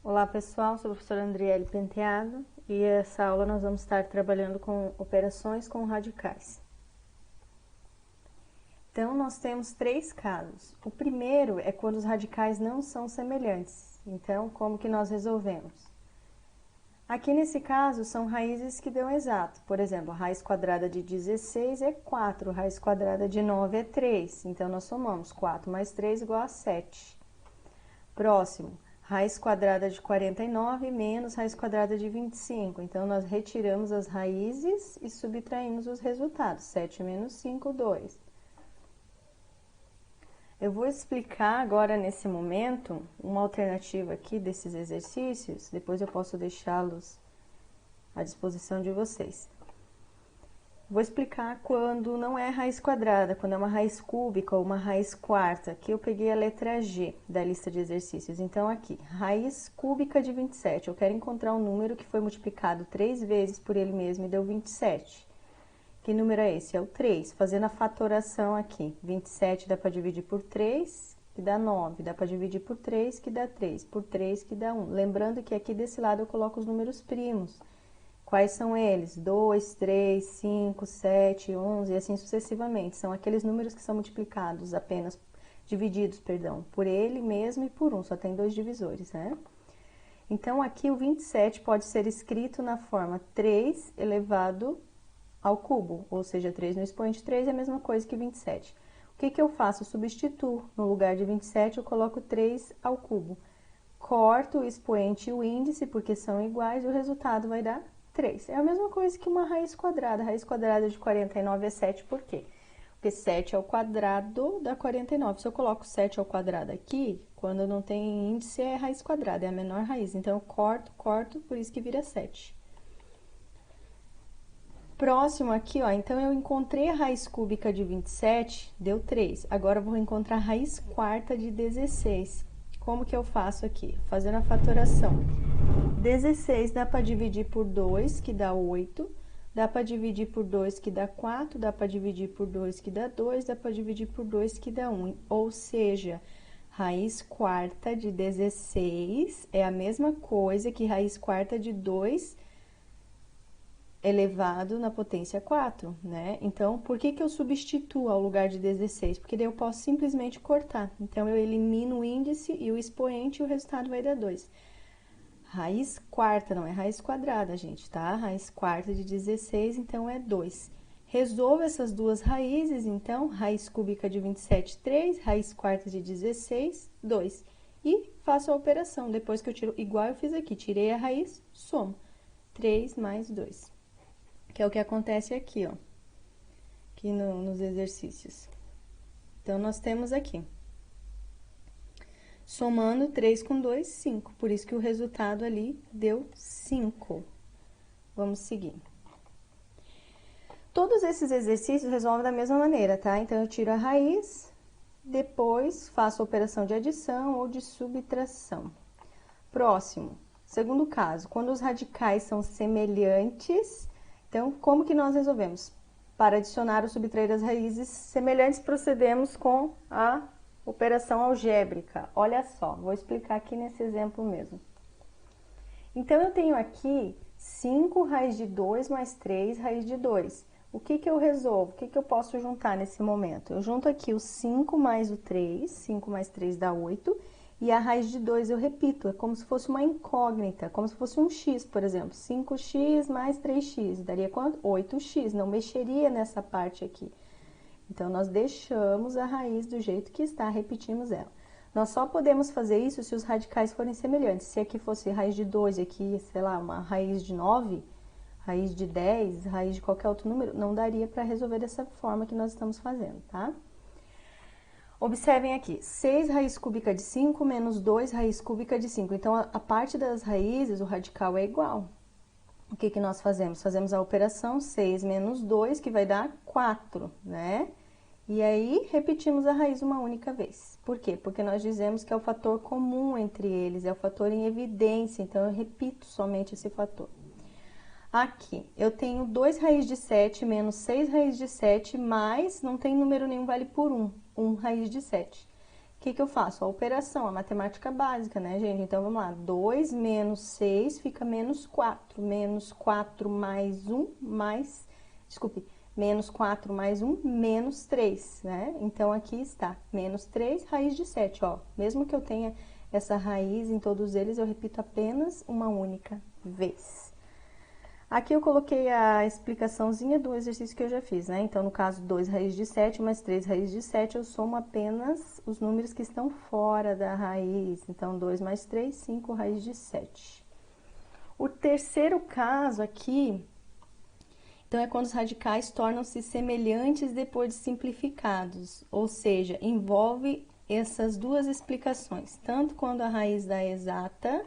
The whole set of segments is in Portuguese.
Olá pessoal, sou a professora Andriele Penteado e essa aula nós vamos estar trabalhando com operações com radicais. Então, nós temos três casos. O primeiro é quando os radicais não são semelhantes. Então, como que nós resolvemos? Aqui nesse caso, são raízes que dão exato. Por exemplo, a raiz quadrada de 16 é 4, a raiz quadrada de 9 é 3. Então, nós somamos 4 mais 3 igual a 7. Próximo, raiz quadrada de 49 menos raiz quadrada de 25. Então, nós retiramos as raízes e subtraímos os resultados. 7 menos 5, 2. Eu vou explicar agora, nesse momento, uma alternativa aqui desses exercícios. Depois eu posso deixá-los à disposição de vocês. Vou explicar quando não é raiz quadrada, quando é uma raiz cúbica ou uma raiz quarta. Aqui eu peguei a letra G da lista de exercícios. Então, aqui, raiz cúbica de 27. Eu quero encontrar um número que foi multiplicado 3 vezes por ele mesmo e deu 27. Que número é esse? É o 3. Fazendo a fatoração aqui. 27 dá para dividir por 3, que dá 9. Dá para dividir por 3, que dá 3. Por 3, que dá 1. Lembrando que aqui desse lado eu coloco os números primos. Quais são eles? 2, 3, 5, 7, 11 e assim sucessivamente. São aqueles números que são multiplicados apenas, divididos, perdão, por ele mesmo e por 1. Só tem dois divisores, né? Então, aqui o 27 pode ser escrito na forma 3 elevado ao cubo, ou seja, 3 no expoente 3 é a mesma coisa que 27. O que que eu faço? Eu substituo. No lugar de 27, eu coloco 3 ao cubo. Corto o expoente e o índice, porque são iguais, e o resultado vai dar 3. É a mesma coisa que uma raiz quadrada. A raiz quadrada de 49 é 7, por quê? Porque 7 é o quadrado da 49. Se eu coloco 7 ao quadrado aqui, quando não tem índice, é raiz quadrada, é a menor raiz. Então, eu corto, por isso que vira 7. Próximo aqui, ó, então eu encontrei a raiz cúbica de 27, deu 3. Agora eu vou encontrar a raiz quarta de 16. Como que eu faço aqui? Fazendo a fatoração. 16 dá para dividir por 2, que dá 8. Dá para dividir por 2, que dá 4. Dá para dividir por 2, que dá 2. Dá para dividir por 2, que dá 1. Ou seja, raiz quarta de 16 é a mesma coisa que raiz quarta de 2 elevado na potência 4, né? Então, por que que eu substituo ao lugar de 16? Porque daí eu posso simplesmente cortar. Então, eu elimino o índice e o expoente e o resultado vai dar 2. Raiz quarta, não é raiz quadrada, gente, tá? Raiz quarta de 16, então, é 2. Resolvo essas duas raízes, então, raiz cúbica de 27, 3, raiz quarta de 16, 2. E faço a operação, depois que eu tiro, igual eu fiz aqui, tirei a raiz, somo. 3 mais 2. Que é o que acontece aqui, ó, aqui nos exercícios. Então, nós temos aqui, somando 3 com 2, 5. Por isso que o resultado ali deu 5. Vamos seguir. Todos esses exercícios resolvem da mesma maneira, tá? Então, eu tiro a raiz, depois faço a operação de adição ou de subtração. Próximo, segundo caso, quando os radicais são semelhantes. Então, como que nós resolvemos? Para adicionar ou subtrair as raízes semelhantes, procedemos com a operação algébrica. Olha só, vou explicar aqui nesse exemplo mesmo. Então, eu tenho aqui 5 raiz de 2 mais 3 raiz de 2. O que que eu resolvo? O que que eu posso juntar nesse momento? Eu junto aqui o 5 mais o 3, 5 mais 3 dá 8. E a raiz de 2 eu repito, é como se fosse uma incógnita, como se fosse um x, por exemplo. 5x mais 3x, daria quanto? 8x, não mexeria nessa parte aqui. Então, nós deixamos a raiz do jeito que está, repetimos ela. Nós só podemos fazer isso se os radicais forem semelhantes. Se aqui fosse raiz de 2 e aqui, sei lá, uma raiz de 9, raiz de 10, raiz de qualquer outro número, não daria para resolver dessa forma que nós estamos fazendo, tá? Observem aqui, 6 raiz cúbica de 5 menos 2 raiz cúbica de 5. Então, a parte das raízes, o radical é igual. O que que nós fazemos? Fazemos a operação 6 menos 2, que vai dar 4, né? E aí, repetimos a raiz uma única vez. Por quê? Porque nós dizemos que é o fator comum entre eles, é o fator em evidência, então eu repito somente esse fator. Aqui, eu tenho 2 raiz de 7 menos 6 raiz de 7, mais não tem número nenhum, vale por 1. 1 raiz de 7. que eu faço? A operação, a matemática básica, né, gente? Então, vamos lá. 2 menos 6 fica menos 4. Menos 4 mais 1 mais... Desculpe. Menos 4 mais 1, menos 3, né? Então, aqui está. Menos 3, raiz de 7, ó. Mesmo que eu tenha essa raiz em todos eles, eu repito apenas uma única vez. Aqui eu coloquei a explicaçãozinha do exercício que eu já fiz, né? Então, no caso, 2 raiz de 7 mais 3 raiz de 7, eu somo apenas os números que estão fora da raiz. Então, 2 mais 3, 5 raiz de 7. O terceiro caso aqui, então, é quando os radicais tornam-se semelhantes depois de simplificados. Ou seja, envolve essas duas explicações. Tanto quando a raiz dá exata,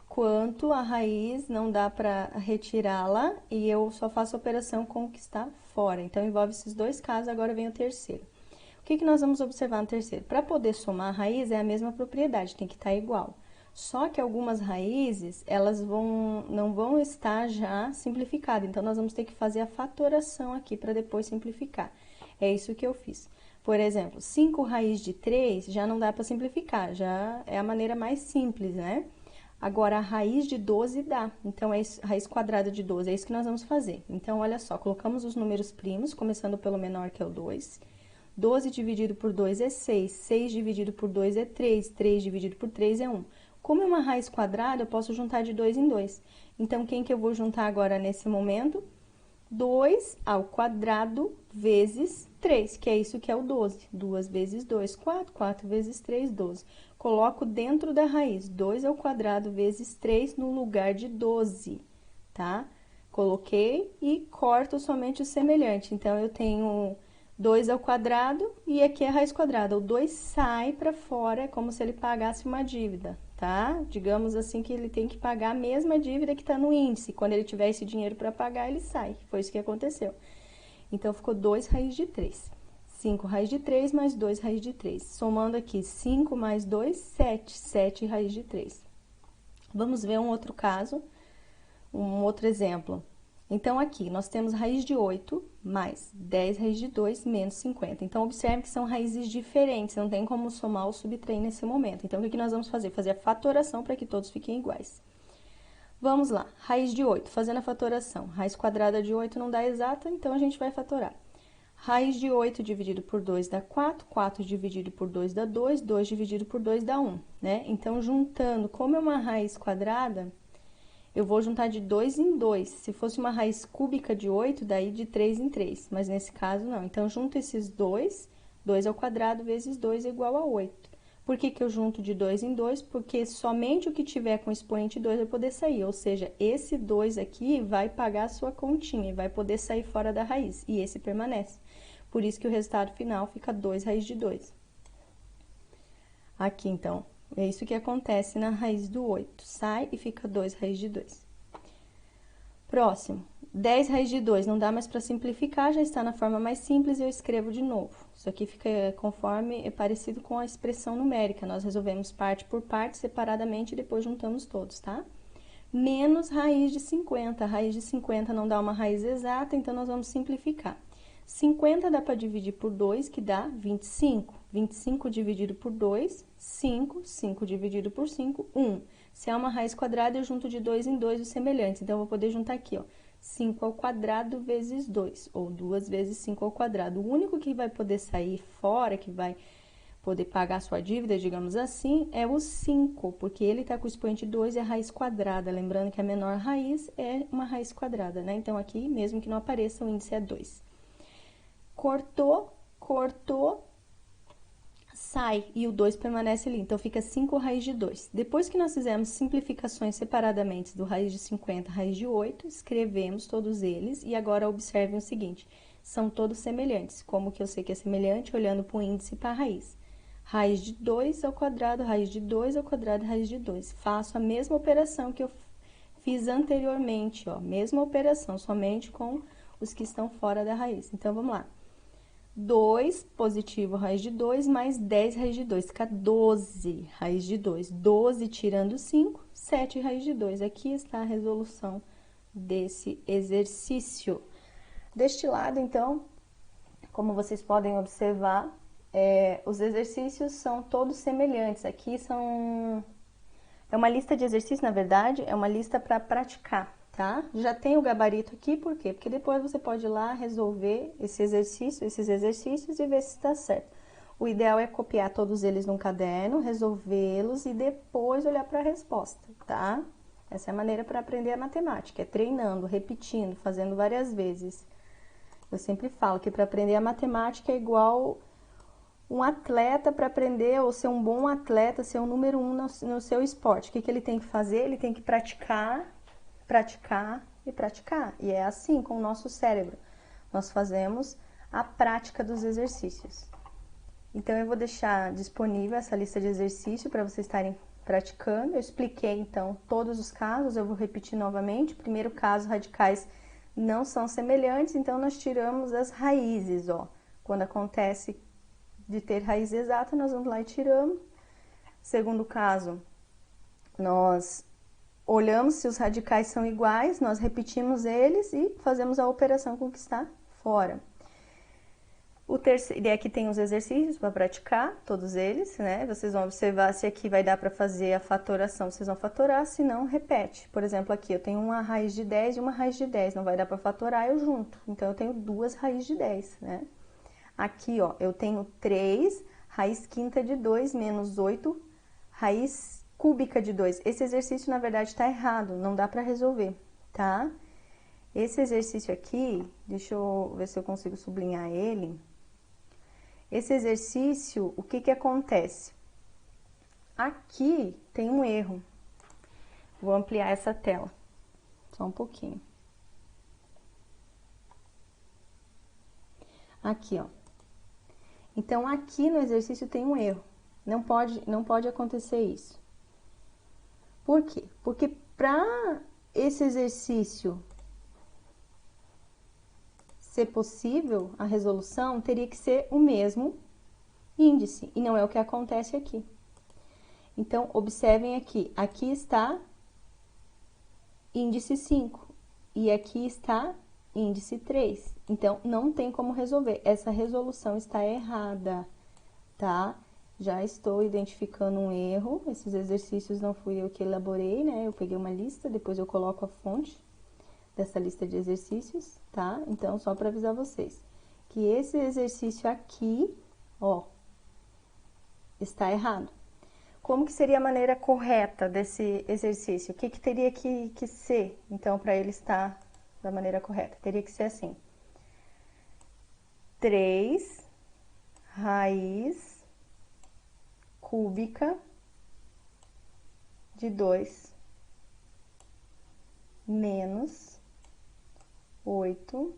quanto a raiz não dá para retirá-la e eu só faço a operação com o que está fora. Então, envolve esses dois casos, agora vem o terceiro. O que nós vamos observar no terceiro? Para poder somar a raiz, é a mesma propriedade, tem que estar igual. Só que algumas raízes, elas não vão estar já simplificadas, então nós vamos ter que fazer a fatoração aqui para depois simplificar. É isso que eu fiz. Por exemplo, 5 raiz de 3 já não dá para simplificar, já é a maneira mais simples, né? Agora, a raiz de 12 dá. Então, é a raiz quadrada de 12, é isso que nós vamos fazer. Então, olha só, colocamos os números primos, começando pelo menor, que é o 2. 12 dividido por 2 é 6. 6 dividido por 2 é 3. 3 dividido por 3 é 1. Como é uma raiz quadrada, eu posso juntar de 2 em 2. Então, quem que eu vou juntar agora nesse momento? 2 ao quadrado vezes 3, que é isso que é o 12. 2 vezes 2, 4. 4 vezes 3, 12. Coloco dentro da raiz 2 ao quadrado vezes 3 no lugar de 12, tá? Coloquei e corto somente o semelhante. Então, eu tenho 2 ao quadrado e aqui é a raiz quadrada. O 2 sai para fora, é como se ele pagasse uma dívida, tá? Digamos assim que ele tem que pagar a mesma dívida que está no índice. Quando ele tiver esse dinheiro para pagar, ele sai. Foi isso que aconteceu. Então, ficou 2 raiz de 3. 5 raiz de 3 mais 2 raiz de 3. Somando aqui, 5 mais 2, 7. 7 raiz de 3. Vamos ver um outro caso, um outro exemplo. Então, aqui, nós temos raiz de 8 mais 10 raiz de 2 menos 50. Então, observe que são raízes diferentes, não tem como somar ou subtrair nesse momento. Então, o que nós vamos fazer? Fazer a fatoração para que todos fiquem iguais. Vamos lá, raiz de 8, fazendo a fatoração. Raiz quadrada de 8 não dá exata, então a gente vai fatorar. Raiz de 8 dividido por 2 dá 4, 4 dividido por 2 dá 2, 2 dividido por 2 dá 1, né? Então, juntando, como é uma raiz quadrada, eu vou juntar de 2 em 2. Se fosse uma raiz cúbica de 8, daí de 3 em 3, mas nesse caso não. Então, junto esses dois, 2 ao quadrado vezes 2 é igual a 8. Por que que eu junto de 2 em 2? Porque somente o que tiver com expoente 2 vai poder sair, ou seja, esse 2 aqui vai pagar a sua continha e vai poder sair fora da raiz, e esse permanece. Por isso que o resultado final fica 2 raiz de 2. Aqui, então, é isso que acontece na raiz do 8. Sai e fica 2 raiz de 2. Próximo, 10 raiz de 2. Não dá mais para simplificar, já está na forma mais simples e eu escrevo de novo. Isso aqui fica conforme, é parecido com a expressão numérica. Nós resolvemos parte por parte, separadamente, e depois juntamos todos, tá? Menos raiz de 50. A raiz de 50 não dá uma raiz exata, então nós vamos simplificar. 50 dá para dividir por 2, que dá 25. 25 dividido por 2, 5. 5 dividido por 5, 1. Se é uma raiz quadrada, eu junto de 2 em 2 os semelhantes. Então, eu vou poder juntar aqui, ó, 5 ao quadrado vezes 2, ou 2 vezes 5 ao quadrado. O único que vai poder sair fora, que vai poder pagar a sua dívida, digamos assim, é o 5, porque ele está com o expoente 2 e a raiz quadrada. Lembrando que a menor raiz é uma raiz quadrada, né? Então, aqui, mesmo que não apareça, o índice é 2. Cortou, cortou, sai e o 2 permanece ali. Então, fica 5 raiz de 2. Depois que nós fizemos simplificações separadamente do raiz de 50 raiz de 8, escrevemos todos eles e agora observem o seguinte, são todos semelhantes. Como que eu sei que é semelhante? Olhando para o índice e para a raiz. Raiz de 2 ao quadrado, raiz de 2 ao quadrado, raiz de 2. Faço a mesma operação que eu fiz anteriormente, ó, mesma operação, somente com os que estão fora da raiz. Então, vamos lá. 2 positivo raiz de 2 mais 10 raiz de 2, fica 12 raiz de 2. 12 tirando 5, 7 raiz de 2. Aqui está a resolução desse exercício. Deste lado, então, como vocês podem observar, os exercícios são todos semelhantes. Aqui é uma lista de exercícios, na verdade, é uma lista para praticar, tá? Já tem o gabarito aqui, por quê? Porque depois você pode ir lá resolver esses exercícios e ver se está certo. O ideal é copiar todos eles num caderno, resolvê-los e depois olhar para a resposta, tá? Essa é a maneira para aprender a matemática, é treinando, repetindo, fazendo várias vezes. Eu sempre falo que para aprender a matemática é igual um atleta para aprender ou ser um bom atleta, ser o número 1 no seu esporte. O que ele tem que fazer? Ele tem que praticar, praticar e praticar. E é assim com o nosso cérebro. Nós fazemos a prática dos exercícios. Então, eu vou deixar disponível essa lista de exercícios para vocês estarem praticando. Eu expliquei, então, todos os casos, eu vou repetir novamente. Primeiro caso, radicais não são semelhantes, então nós tiramos as raízes, ó. Quando acontece de ter raiz exata, nós vamos lá e tiramos. Segundo caso, nós olhamos se os radicais são iguais, nós repetimos eles e fazemos a operação com o que está fora. O terceiro, e aqui tem os exercícios para praticar, todos eles, né? Vocês vão observar se aqui vai dar para fazer a fatoração, vocês vão fatorar, se não, repete. Por exemplo, aqui eu tenho uma raiz de 10 e uma raiz de 10, não vai dar para fatorar, eu junto. Então, eu tenho duas raízes de 10, né? Aqui, ó, eu tenho 3 raiz quinta de 2 menos 8 raiz cúbica de 2. Esse exercício, na verdade, está errado, não dá para resolver, tá? Esse exercício aqui, deixa eu ver se eu consigo sublinhar ele. Esse exercício, o que acontece? Aqui tem um erro. Vou ampliar essa tela, só um pouquinho. Aqui, ó. Então, aqui no exercício tem um erro. Não pode acontecer isso. Por quê? Porque para esse exercício ser possível, a resolução teria que ser o mesmo índice, e não é o que acontece aqui. Então, observem aqui, aqui está índice 5, e aqui está índice 3. Então, não tem como resolver, essa resolução está errada, tá? Já estou identificando um erro, esses exercícios não fui eu que elaborei, né? Eu peguei uma lista, depois eu coloco a fonte dessa lista de exercícios, tá? Então, só para avisar vocês que esse exercício aqui, ó, está errado. Como que seria a maneira correta desse exercício? O que teria que ser, então, para ele estar da maneira correta? Teria que ser assim: 3 raiz cúbica de 2 menos 8,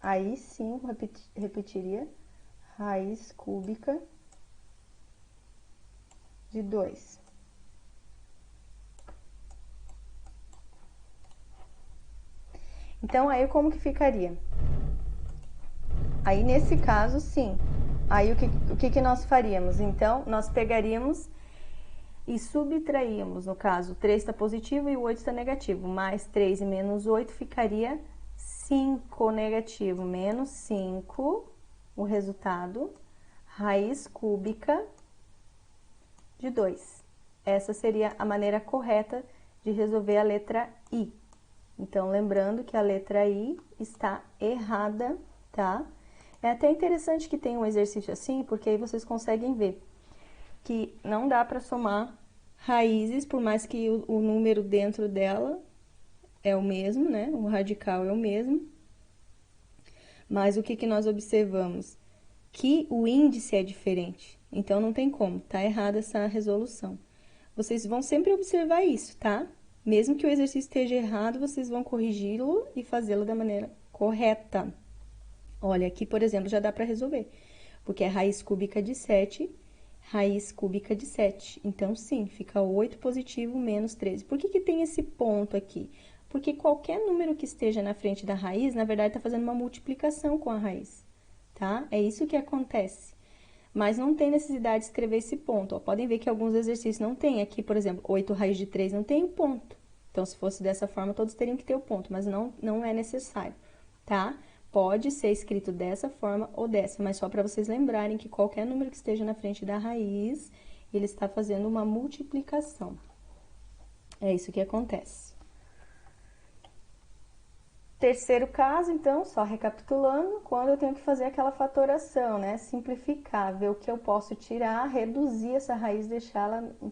aí sim, repetiria, raiz cúbica de 2. Então, aí como que ficaria? Aí, nesse caso, sim. Aí, o que nós faríamos? Então, nós pegaríamos e subtraímos, no caso, 3 está positivo e o 8 está negativo. Mais 3 e menos 8 ficaria 5 negativo, menos 5, o resultado, raiz cúbica de 2. Essa seria a maneira correta de resolver a letra I. Então, lembrando que a letra I está errada, tá? É até interessante que tenha um exercício assim, porque aí vocês conseguem ver que não dá para somar raízes, por mais que o número dentro dela é o mesmo, né? O radical é o mesmo. Mas o que nós observamos? Que o índice é diferente. Então, não tem como, tá errada essa resolução. Vocês vão sempre observar isso, tá? Mesmo que o exercício esteja errado, vocês vão corrigi-lo e fazê-lo da maneira correta. Olha, aqui, por exemplo, já dá para resolver, porque é raiz cúbica de 7, raiz cúbica de 7. Então, sim, fica 8 positivo menos 13. Por que tem esse ponto aqui? Porque qualquer número que esteja na frente da raiz, na verdade, está fazendo uma multiplicação com a raiz, tá? É isso que acontece. Mas não tem necessidade de escrever esse ponto. Ó, podem ver que alguns exercícios não tem. Aqui, por exemplo, 8 raiz de 3 não tem o ponto. Então, se fosse dessa forma, todos teriam que ter o ponto, mas não é necessário, tá? Pode ser escrito dessa forma ou dessa, mas só para vocês lembrarem que qualquer número que esteja na frente da raiz, ele está fazendo uma multiplicação. É isso que acontece. Terceiro caso, então, só recapitulando, quando eu tenho que fazer aquela fatoração, né? Simplificar, ver o que eu posso tirar, reduzir essa raiz, deixá-la um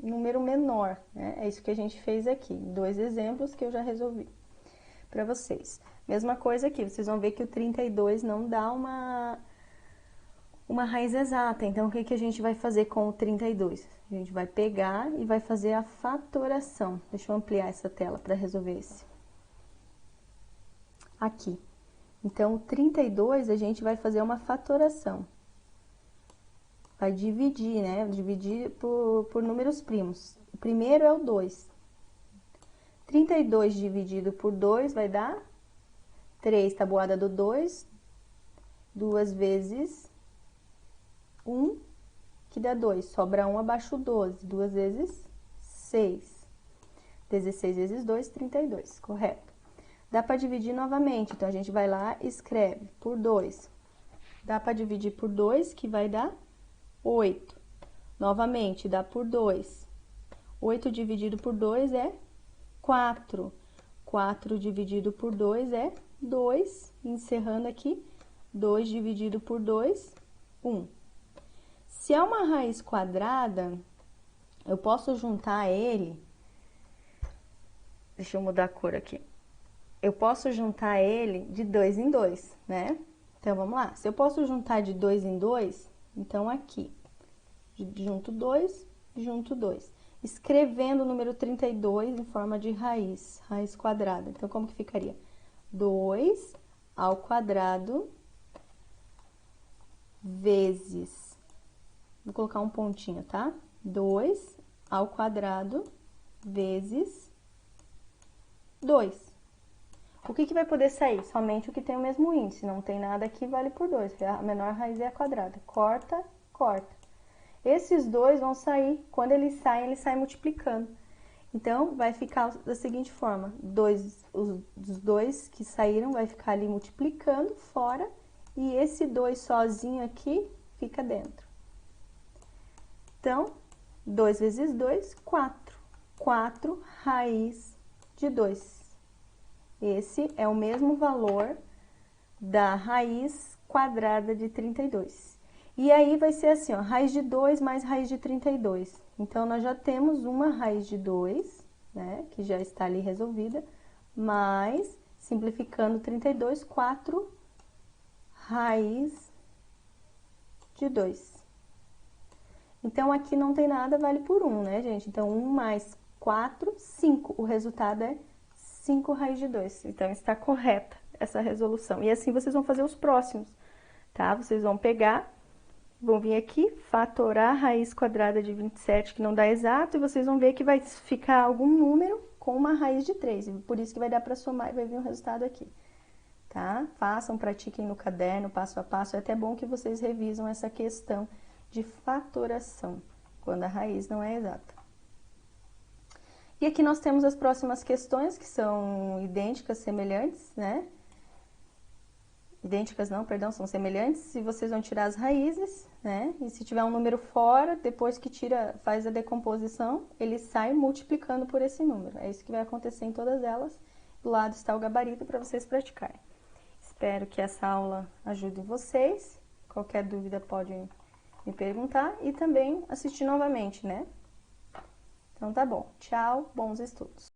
número menor, né? É isso que a gente fez aqui. 2 exemplos que eu já resolvi para vocês. Mesma coisa aqui, vocês vão ver que o 32 não dá uma raiz exata. Então, o que a gente vai fazer com o 32? A gente vai pegar e vai fazer a fatoração. Deixa eu ampliar essa tela para resolver esse. Aqui. Então, o 32 a gente vai fazer uma fatoração. Vai dividir, né? Dividir por números primos. O primeiro é o 2. 32 dividido por 2 vai dar 3, tabuada do 2, 2 vezes 1, que dá 2. Sobra 1 abaixo 12, 2 vezes 6. 16 vezes 2, 32, correto. Dá para dividir novamente, então a gente vai lá e escreve por 2. Dá para dividir por 2, que vai dar 8. Novamente, dá por 2. 8 dividido por 2 é 4. 4 dividido por 2 é 2. Encerrando aqui, 2 dividido por 2, 1. Se é uma raiz quadrada, eu posso juntar ele... Deixa eu mudar a cor aqui. Eu posso juntar ele de 2 em 2, né? Então, vamos lá. Se eu posso juntar de 2 em 2, então aqui, junto 2, junto 2. Escrevendo o número 32 em forma de raiz quadrada. Então, como que ficaria? 2 ao quadrado vezes... Vou colocar um pontinho, tá? 2 ao quadrado vezes 2. O que vai poder sair? Somente o que tem o mesmo índice. Não tem nada aqui, vale por 2. A menor raiz é a quadrada. Corta, corta. Esses dois vão sair, quando eles saem multiplicando. Então, vai ficar da seguinte forma. Os dois que saíram vai ficar ali multiplicando fora. E esse 2 sozinho aqui fica dentro. Então, 2 vezes 2, 4. 4 raiz de 2. Esse é o mesmo valor da raiz quadrada de 32. E aí, vai ser assim, ó, raiz de 2 mais raiz de 32. Então, nós já temos uma raiz de 2, né, que já está ali resolvida, mais, simplificando 32, 4 raiz de 2. Então, aqui não tem nada, vale por 1, né, gente? Então, 1 mais 4, 5. O resultado é 5 raiz de 2. Então, está correta essa resolução. E assim vocês vão fazer os próximos, tá? Vocês vão pegar, vão vir aqui, fatorar a raiz quadrada de 27, que não dá exato, e vocês vão ver que vai ficar algum número com uma raiz de 3. E por isso que vai dar para somar e vai vir um resultado aqui, tá? Façam, pratiquem no caderno, passo a passo. É até bom que vocês revisam essa questão de fatoração, quando a raiz não é exata. E aqui nós temos as próximas questões, que são idênticas, semelhantes, né? Idênticas não, perdão, são semelhantes. Se vocês vão tirar as raízes, né? E se tiver um número fora, depois que faz a decomposição, ele sai multiplicando por esse número. É isso que vai acontecer em todas elas. Do lado está o gabarito para vocês praticarem. Espero que essa aula ajude vocês. Qualquer dúvida pode me perguntar e também assistir novamente, né? Então, tá bom. Tchau, bons estudos.